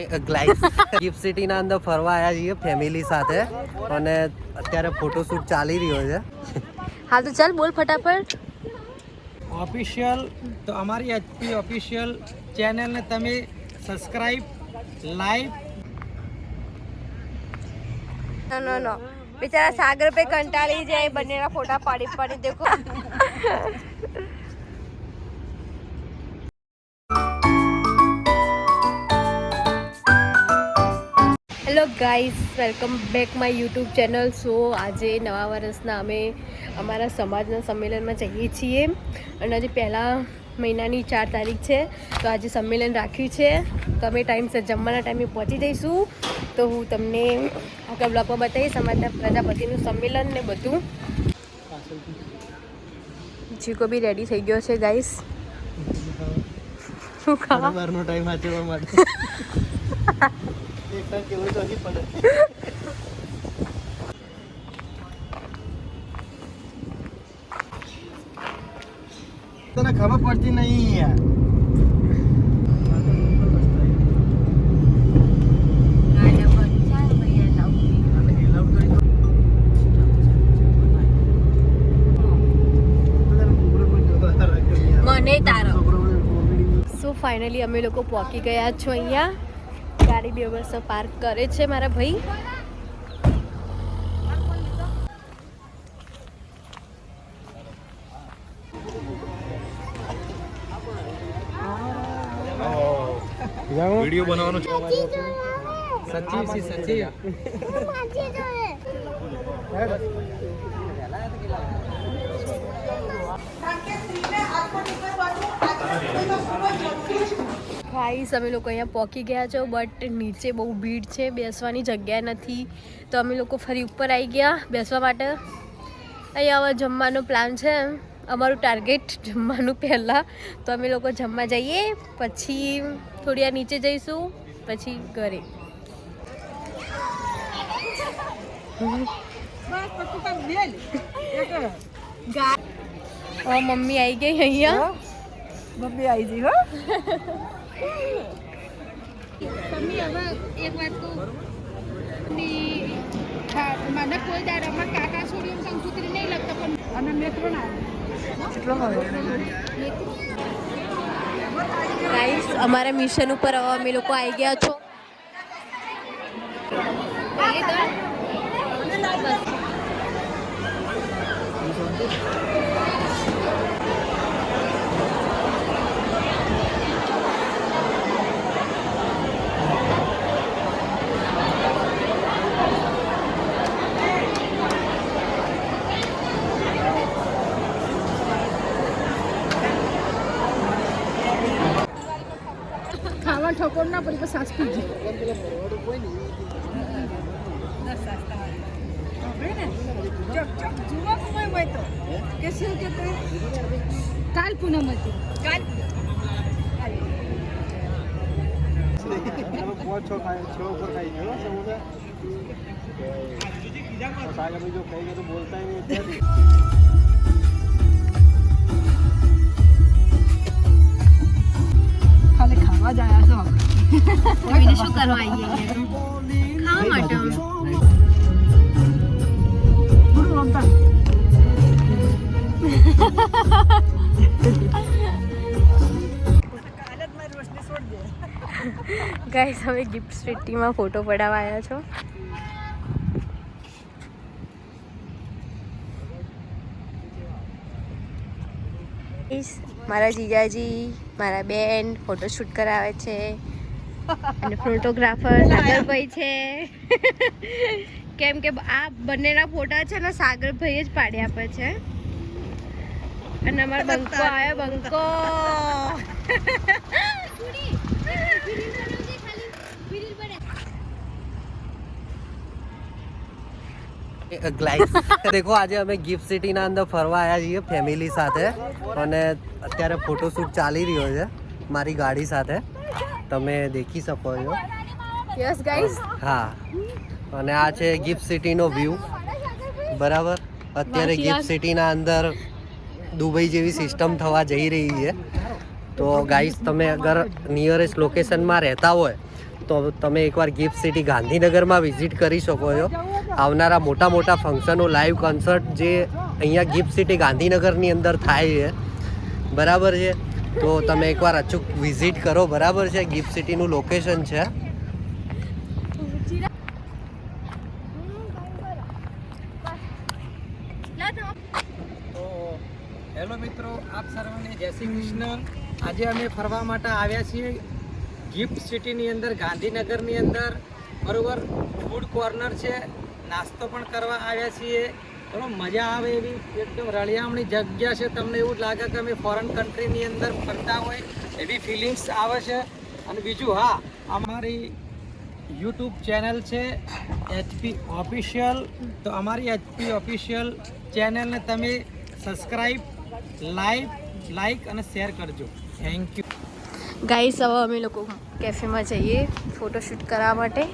Gift સિટીના અંદર ફરવા આવ્યા છીએ ફેમિલી સાથે અને અત્યારે ફોટોશૂટ ચાલી રહ્યો છે. હા તો ચાલ બોલ ફટાફટ. ઓફિશિયલ તો અમારી એચપી ઓફિશિયલ ચેનલને તમે સબસ્ક્રાઇબ લાઈક. નો બેચારા સાગર પે કંટાળી જાય બંનેના ફોટા પાડી દેખો. Hello guys, welcome back my YouTube channel. So આજે નવા વર્ષના અમે અમારા સમાજના સંમેલનમાં જઈએ છીએ અને આજે પહેલા મહિનાની 4 તારીખ છે તો આજે સંમેલન રાખ્યું છે તો અમે ટાઈમસર જમવાના ટાઈમે પહોંચી જઈશું. તો હું તમને આગળ બ્લોગમાં બતાવીશ સમાજના પ્રજાપતિનું સંમેલન ને બધું. જીકો બી રેડી થઈ ગયો છે ગાઈઝ. શું ખાવાનો ટાઈમ સાચવવા માટે કેવું તો નહીં પડે. તને ખબર પડતી નહીં યાર. મને તારો. સો ફાઇનલી અમે લોકો પહોંચી ગયા છો અહીંયા. ગાડી બે બસ પાર્ક કરે છે મારા ભાઈ. વિડિયો બનાવવાનો સચ્ચી ગાઈસ અમે લોકો અહીંયા પહોંચી ગયા છો બટ નીચે બહુ ભીડ છે, બેસવાની જગ્યા નથી તો અમે લોકો ફરી ઉપર આવી ગયા બેસવા માટે. અહીંયા હવે જમવાનો પ્લાન છે અમારું, ટાર્ગેટ જમવાનું પહેલાં તો અમે લોકો જમવા જઈએ પછી થોડી વાર નીચે જઈશું પછી ઘરે. મમ્મી આવી ગઈ અહીંયા. મમ્મી આવી ગઈ હો. મમ્મી હવે એક વાત કહું, મને કોઈ દાડામાં કાકા છોડીને કંકુતરી નહીં લગતા પણ અને મેટ્રો ના ગાઈસ અમારા મિશન ઉપર હવે અમે લોકો આવી ગયા છો. ખાવા ઠકોર ના પડી પણ સાસ પીજી કાલ પૂનમ હતી. કાલ ખાલી ખાવા જ આવ્યા છો. બીજું શું કરવા આવીએ? ખાવા માટે. ગાઈસ હવે ગિફ્ટ સિટીમાં ફોટો પડાવવા આવ્યા છો. મારા જીજાજી મારા બેન ફોટોશૂટ કરાવે છે અને ફોટોગ્રાફર સાગરભાઈ છે. કેમ કે આ બંનેના ફોટા છે ને સાગરભાઈ જ પાડી આપે છે. અને અમારો બંકો આવ્યો બંકો. દેખો આજે અમે ગિફ્ટ સિટીના અંદર ફરવા આવ્યા છીએ ફેમિલી સાથે અને અત્યારે ફોટોશૂટ ચાલી રહ્યો છે મારી ગાડી સાથે, તમે દેખી શકો છો. Yes guys. હા, અને આ છે ગિફ્ટ સિટીનો વ્યૂ. બરાબર, અત્યારે ગિફ્ટ સિટીના અંદર દુબઈ જેવી સિસ્ટમ થવા જઈ રહી છે. તો ગાઈસ તમે અગર નિયરેસ્ટ લોકેશનમાં રહેતા હોય તો તમે એકવાર ગિફ્ટ સિટી ગાંધીનગરમાં વિઝિટ કરી શકો છો. આવનારા મોટા મોટા ફંક્શનો, લાઈવ કોન્સર્ટ જે અહીંયા ગિફ્ટ સિટી ગાંધીનગરની અંદર થાય છે, બરાબર છે. તો તમે એકવાર અચૂક વિઝિટ કરો, બરાબર છે. ગિફ્ટ સિટીનું લોકેશન છે. તો હેલો મિત્રો, આપ સર્વને જય શ્રી કૃષ્ણ. આજે અમે ફરવા માટે આવ્યા છીએ ગિફ્ટ સિટીની અંદર, ગાંધીનગરની અંદર, બરોબર. ફૂડ કોર્નર છે, નાસ્તો પણ કરવા આવ્યા છીએ. બરોબર, મજા આવે એવી એકદમ રળિયામણી જગ્યા છે. તમને એવું જ લાગે કે અમે ફોરેન કન્ટ્રીની અંદર ફરતા હોય એવી ફિલિંગ્સ આવે છે. અને બીજું, હા, અમારી યુટ્યુબ ચેનલ છે HP ઓફિશિયલ. તો અમારી HP ઓફિશિયલ ચેનલને તમે સબસ્ક્રાઈબ, લાઈક અને શેર કરજો. Thank you. ગાઈસ, હવે અમે લોકો કેફેમાં જઈએ ફોટોશૂટ કરવા માટે.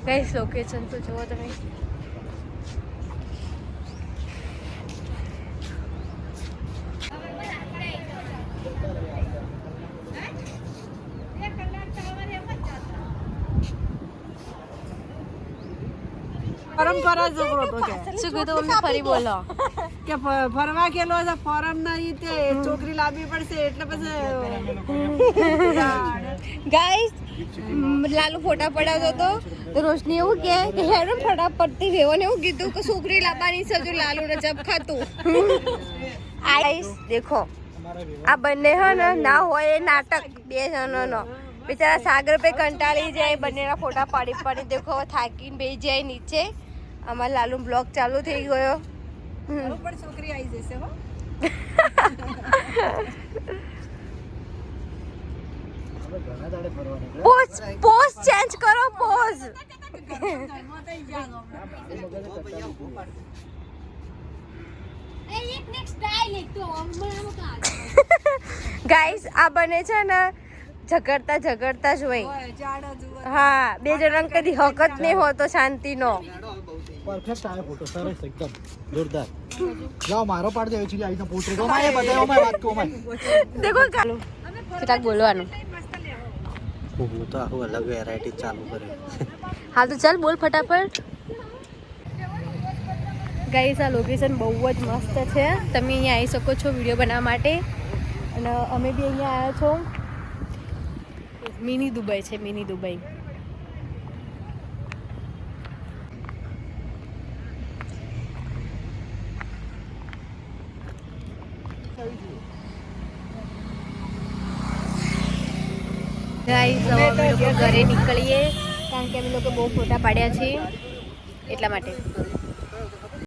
ગાઈસ, લોકેશન તો જુઓ તમે. પરંપરા છોકરો તો કે શું કીધું મમ્મી? ફરી બોલો. કે ફરવા ગયેલો છે ફોરમ નહીં તે છોકરી લાવવી પડશે એટલે પછી ગાઈસ, લાલુ ફોટા પડાવતો હતો તો રોશની એવું કહે કે હેરો ફોટા પડતી વેવોને એવું કીધું કે છોકરી લાવવાની છે જો લાલુ રજબ ખાતું. ગાઈસ દેખો, આ બંને હે ને ના હોય એ નાટક બે જણોનો. બિચારા સાગર પે કંટાળી જાય, બંનેના ફોટા પાડી પાડી દેખો થાકીને બેસી જાય નીચે. અમારા લાલુ બ્લોગ ચાલુ થઈ ગયો. પણ છોકરી આવી જશે હો. પોઝ ચેન્જ કરો, પોઝ. ગાઈસ, આ બને છે ને ઝઘડતા જ હોય. હા, બે જણા કદી હકત નહીં હોતો શાંતિનો. પરફેક્ટ આવે ફોટો, સરસ એકદમ જોરદાર. જાઓ મારો પાડ દેવો છે આઈનો પોર્ટ્રેટ. ઓમાય બતાવો, ઓમાય વાત કો, ઓમાય દેખો ચાલુ કેટલાક બોલવાનું. હું તો આખું અલગ વેરાયટી ચાલુ કર્યું. હા તો ચાલ બોલ ફટાફટ. ગાઈસ, આ લોકેશન બહુ જ મસ્ત છે. તમે અહીંયા આવી શકો છો વિડીયો બનાવવા માટે. અને અમે બી અહીંયા આવ્યા છો. મિની દુબઈ છે, મિની દુબઈ. ગાઈસ, હવે અમે લોકો ઘરે નીકળીએ કારણ કે અમે લોકો બહુ ફોટા પાડ્યા છીએ એટલા માટે.